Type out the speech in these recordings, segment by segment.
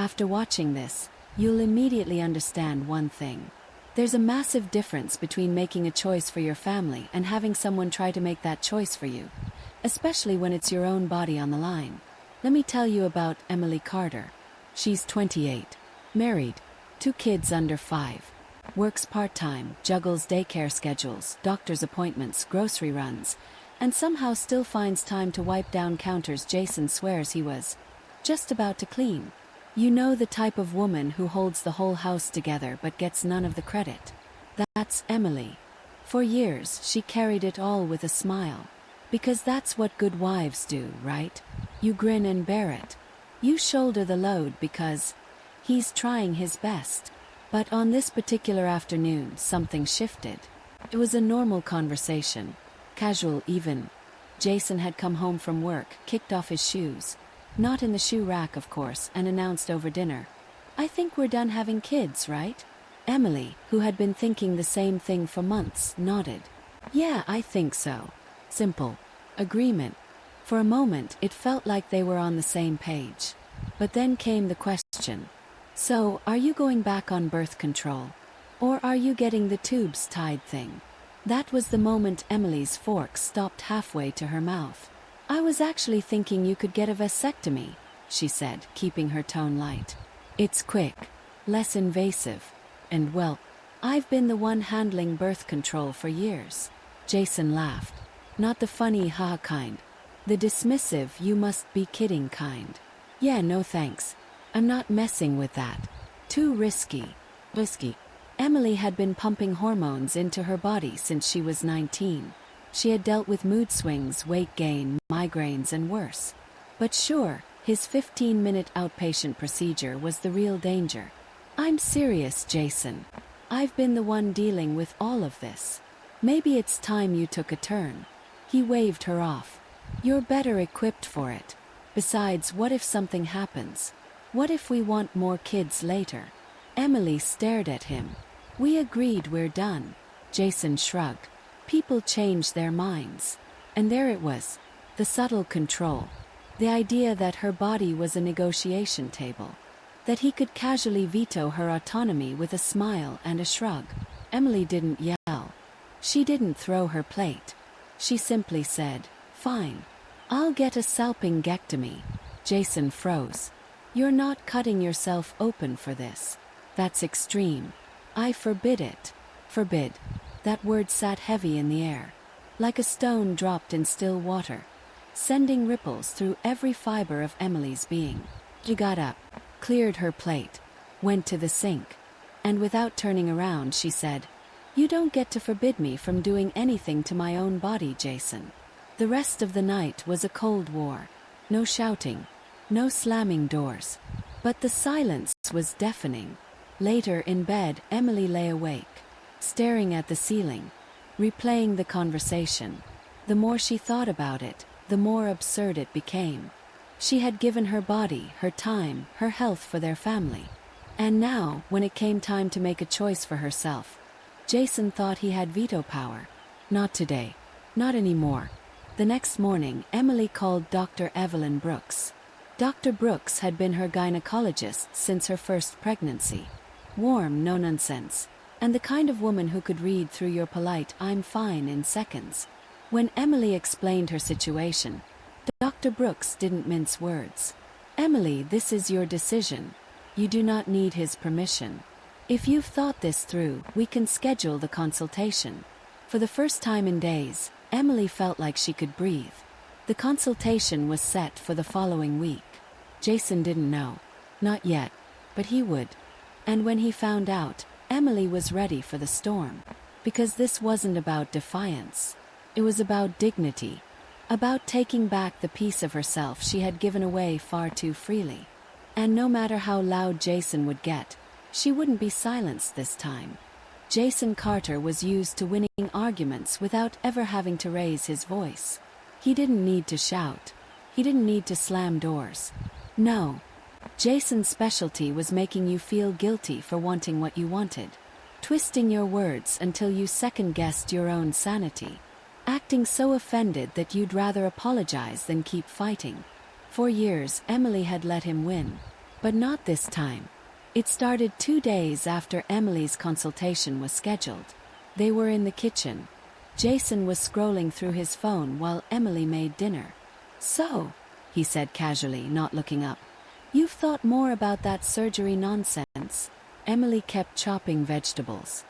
After watching this, you'll immediately understand one thing. There's a massive difference between making a choice for your family and having someone try to make that choice for you, especially when it's your own body on the line. Let me tell you about Emily Carter. She's 28, married, 2 kids under 5, works part-time, juggles daycare schedules, doctor's appointments, grocery runs, and somehow still finds time to wipe down counters Jason swears he was just about to clean. You know, the type of woman who holds the whole house together but gets none of the credit. That's Emily. For years, she carried it all with a smile. Because that's what good wives do, right? You grin and bear it. You shoulder the load because he's trying his best. But on this particular afternoon, something shifted. It was a normal conversation, casual even. Jason had come home from work, kicked off his shoes, not in the shoe rack of course, and announced over dinner, "I think we're done having kids, right?" Emily, who had been thinking the same thing for months, nodded. "Yeah, I think so." Simple. Agreement. For a moment, it felt like they were on the same page. But then came the question. So, are you going back on birth control? Or are you getting the tubes tied thing? That was the moment Emily's fork stopped halfway to her mouth. "I was actually thinking you could get a vasectomy," she said, keeping her tone light. "It's quick, less invasive, and well, I've been the one handling birth control for years." Jason laughed. Not the funny ha kind. The dismissive you must be kidding kind. "Yeah, no thanks. I'm not messing with that. Too risky." Risky. Emily had been pumping hormones into her body since she was 19. She had dealt with mood swings, weight gain, migraines and worse. But sure, his 15-minute outpatient procedure was the real danger. "I'm serious, Jason. I've been the one dealing with all of this. Maybe it's time you took a turn." He waved her off. "You're better equipped for it. Besides, what if something happens? What if we want more kids later?" Emily stared at him. "We agreed we're done." Jason shrugged. People change their minds. And there it was. The subtle control. The idea that her body was a negotiation table. That he could casually veto her autonomy with a smile and a shrug. Emily didn't yell. She didn't throw her plate. She simply said, "Fine. I'll get a salpingectomy." Jason froze. "You're not cutting yourself open for this. That's extreme. I forbid it." Forbid. That word sat heavy in the air, like a stone dropped in still water, sending ripples through every fiber of Emily's being. She got up, cleared her plate, went to the sink, and without turning around she said, "You don't get to forbid me from doing anything to my own body, Jason." The rest of the night was a cold war. No shouting, no slamming doors. But the silence was deafening. Later in bed, Emily lay awake, staring at the ceiling, replaying the conversation. The more she thought about it, the more absurd it became. She had given her body, her time, her health for their family. And now, when it came time to make a choice for herself, Jason thought he had veto power. Not today. Not anymore. The next morning, Emily called Dr. Evelyn Brooks. Dr. Brooks had been her gynecologist since her first pregnancy. Warm, no nonsense, and the kind of woman who could read through your polite "I'm fine" in seconds. When Emily explained her situation, Dr. Brooks didn't mince words. "Emily, this is your decision. You do not need his permission. If you've thought this through, we can schedule the consultation." For the first time in days, Emily felt like she could breathe. The consultation was set for the following week. Jason didn't know. Not yet. But he would. And when he found out, Emily was ready for the storm. Because this wasn't about defiance. It was about dignity. About taking back the piece of herself she had given away far too freely. And no matter how loud Jason would get, she wouldn't be silenced this time. Jason Carter was used to winning arguments without ever having to raise his voice. He didn't need to shout. He didn't need to slam doors. No. Jason's specialty was making you feel guilty for wanting what you wanted. Twisting your words until you second-guessed your own sanity. Acting so offended that you'd rather apologize than keep fighting. For years, Emily had let him win. But not this time. It started 2 days after Emily's consultation was scheduled. They were in the kitchen. Jason was scrolling through his phone while Emily made dinner. "So," he said casually, not looking up, "you've thought more about that surgery nonsense?" Emily kept chopping vegetables.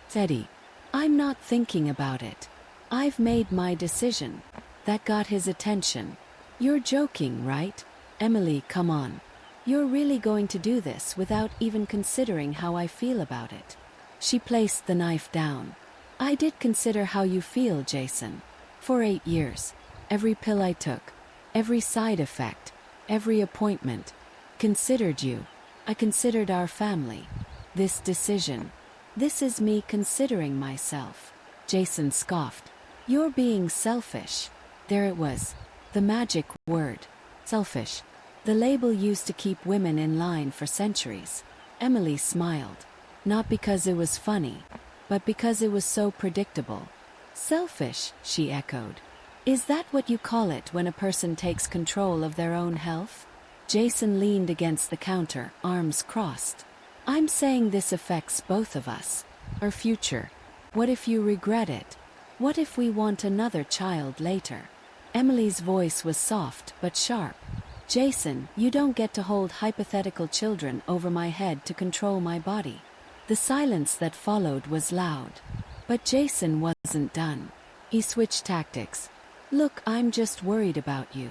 Teddy, "I'm not thinking about it. I've made my decision." That got his attention. "You're joking, right?" "Emily, come on. You're really going to do this without even considering how I feel about it?" She placed the knife down. "I did consider how you feel, Jason. For 8 years. Every pill I took. Every side effect. Every appointment. Considered you. I considered our family. This decision. This is me considering myself." Jason scoffed. "You're being selfish." There it was. The magic word. Selfish. The label used to keep women in line for centuries. Emily smiled. Not because it was funny, but because it was so predictable. "Selfish," she echoed. "Is that what you call it when a person takes control of their own health?" Jason leaned against the counter, arms crossed. "I'm saying this affects both of us. Our future. What if you regret it? What if we want another child later?" Emily's voice was soft but sharp. "Jason, you don't get to hold hypothetical children over my head to control my body." The silence that followed was loud. But Jason wasn't done. He switched tactics. "Look, I'm just worried about you.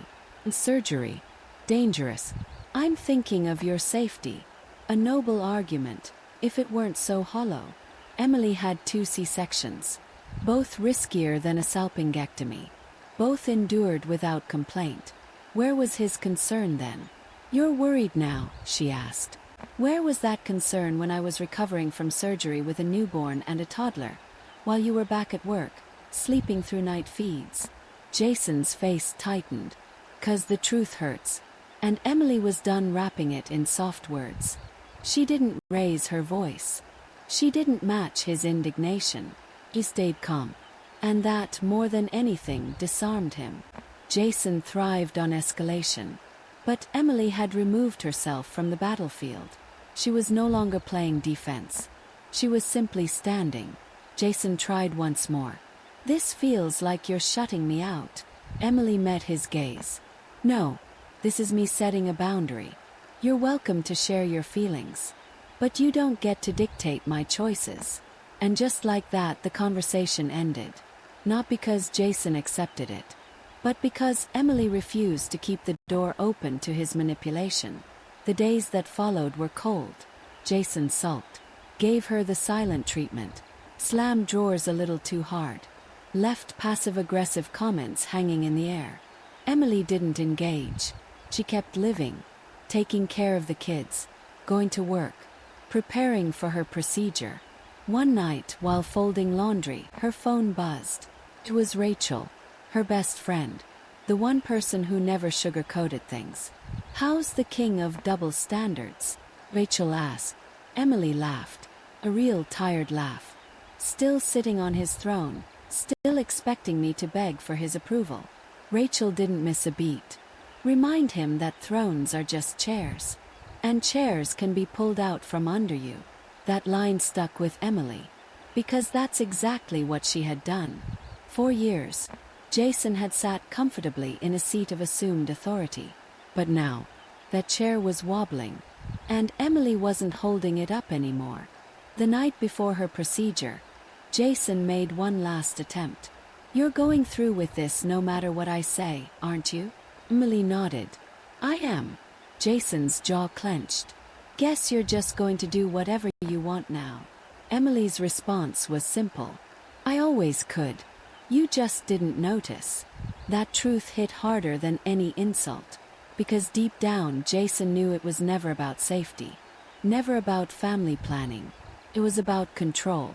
Surgery. Dangerous. I'm thinking of your safety. A noble argument, if it weren't so hollow." Emily had 2 C-sections. Both riskier than a salpingectomy. Both endured without complaint. Where was his concern then? "You're worried now?" she asked. "Where was that concern when I was recovering from surgery with a newborn and a toddler? While you were back at work, sleeping through night feeds?" Jason's face tightened. "'Cause the truth hurts." And Emily was done wrapping it in soft words. She didn't raise her voice. She didn't match his indignation. He stayed calm. And that, more than anything, disarmed him. Jason thrived on escalation. But Emily had removed herself from the battlefield. She was no longer playing defense. She was simply standing. Jason tried once more. "This feels like you're shutting me out." Emily met his gaze. "No, this is me setting a boundary. You're welcome to share your feelings. But you don't get to dictate my choices." And just like that, the conversation ended. Not because Jason accepted it, but because Emily refused to keep the door open to his manipulation. The days that followed were cold. Jason sulked, gave her the silent treatment, slammed drawers a little too hard, left passive-aggressive comments hanging in the air. Emily didn't engage. She kept living, taking care of the kids, going to work, preparing for her procedure. One night, while folding laundry, her phone buzzed. It was Rachel, her best friend, the one person who never sugar-coated things. "How's the king of double standards?" Rachel asked. Emily laughed, a real tired laugh. "Still sitting on his throne, still expecting me to beg for his approval." Rachel didn't miss a beat. "Remind him that thrones are just chairs. And chairs can be pulled out from under you." That line stuck with Emily, because that's exactly what she had done. For years, Jason had sat comfortably in a seat of assumed authority. But now, that chair was wobbling, and Emily wasn't holding it up anymore. The night before her procedure, Jason made one last attempt. "You're going through with this no matter what I say, aren't you?" Emily nodded. "I am." Jason's jaw clenched. "Guess you're just going to do whatever you want now." Emily's response was simple. "I always could. You just didn't notice." That truth hit harder than any insult. Because deep down, Jason knew it was never about safety. Never about family planning. It was about control.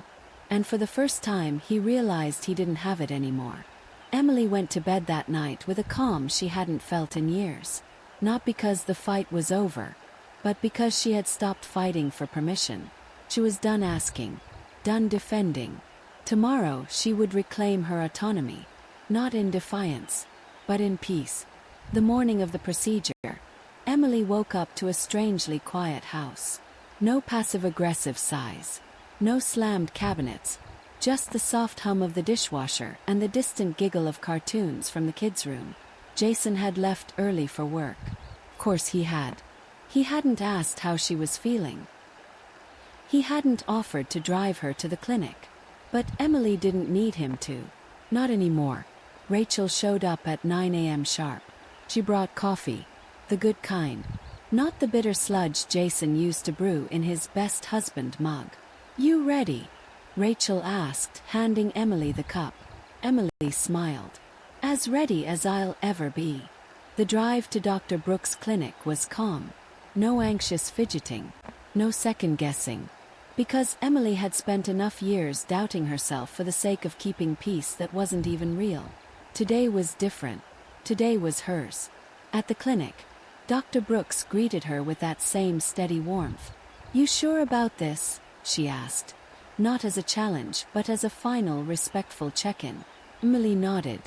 And for the first time, he realized he didn't have it anymore. Emily went to bed that night with a calm she hadn't felt in years. Not because the fight was over, but because she had stopped fighting for permission. She was done asking, done defending. Tomorrow she would reclaim her autonomy, not in defiance, but in peace. The morning of the procedure, Emily woke up to a strangely quiet house. No passive-aggressive sighs. No slammed cabinets. Just the soft hum of the dishwasher and the distant giggle of cartoons from the kids' room. Jason had left early for work. Of course he had. He hadn't asked how she was feeling. He hadn't offered to drive her to the clinic. But Emily didn't need him to. Not anymore. Rachel showed up at 9 a.m. sharp. She brought coffee. The good kind. Not the bitter sludge Jason used to brew in his best husband mug. "You ready?" Rachel asked, handing Emily the cup. Emily smiled. "As ready as I'll ever be." The drive to Dr. Brooks' clinic was calm. No anxious fidgeting. No second-guessing. Because Emily had spent enough years doubting herself for the sake of keeping peace that wasn't even real. Today was different. Today was hers. At the clinic, Dr. Brooks greeted her with that same steady warmth. "You sure about this?" she asked. Not as a challenge, but as a final, respectful check-in. Emily nodded.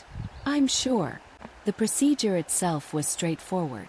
"I'm sure." The procedure itself was straightforward.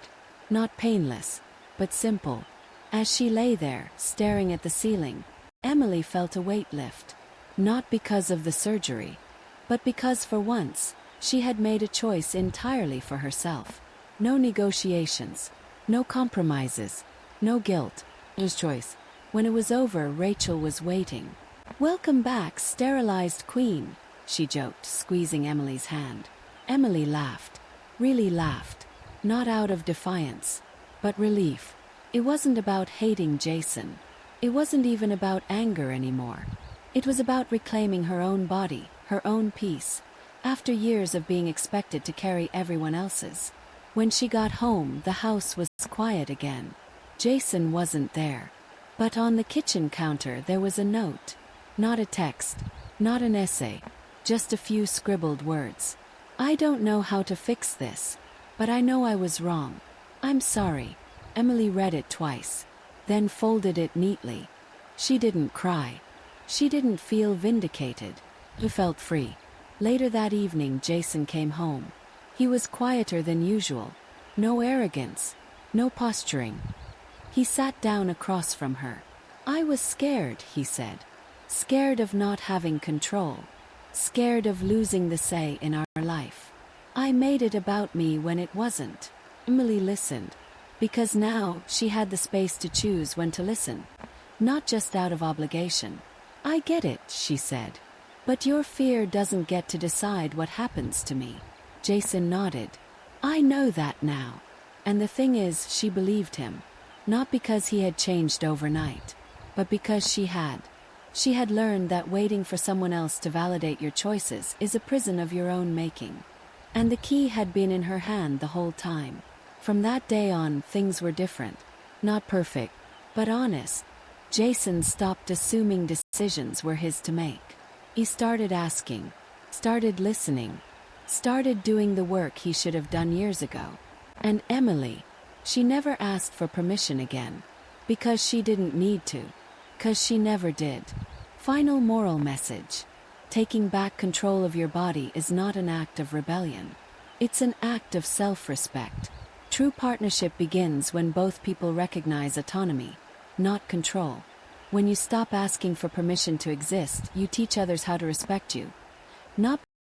Not painless, but simple. As she lay there, staring at the ceiling, Emily felt a weight lift. Not because of the surgery, but because for once, she had made a choice entirely for herself. No negotiations. No compromises. No guilt. Just choice. When it was over, Rachel was waiting. "Welcome back, sterilized queen," she joked, squeezing Emily's hand. Emily laughed. Really laughed. Not out of defiance, but relief. It wasn't about hating Jason. It wasn't even about anger anymore. It was about reclaiming her own body, her own peace, after years of being expected to carry everyone else's. When she got home, the house was quiet again. Jason wasn't there. But on the kitchen counter there was a note. Not a text. Not an essay. Just a few scribbled words. "I don't know how to fix this, but I know I was wrong. I'm sorry." Emily read it twice, then folded it neatly. She didn't cry. She didn't feel vindicated. She felt free. Later that evening, Jason came home. He was quieter than usual. No arrogance. No posturing. He sat down across from her. "I was scared," he said. "Scared of not having control. Scared of losing the say in our life. I made it about me when it wasn't." Emily listened. Because now she had the space to choose when to listen. Not just out of obligation. "I get it," she said. "But your fear doesn't get to decide what happens to me." Jason nodded. "I know that now." And the thing is, she believed him. Not because he had changed overnight, but because she had. She had learned that waiting for someone else to validate your choices is a prison of your own making. And the key had been in her hand the whole time. From that day on, things were different. Not perfect, but honest. Jason stopped assuming decisions were his to make. He started asking, started listening, started doing the work he should have done years ago. And Emily, she never asked for permission again. Because she didn't need to. 'Cause she never did. Final moral message. Taking back control of your body is not an act of rebellion. It's an act of self-respect. True partnership begins when both people recognize autonomy, not control. When you stop asking for permission to exist, you teach others how to respect you. Not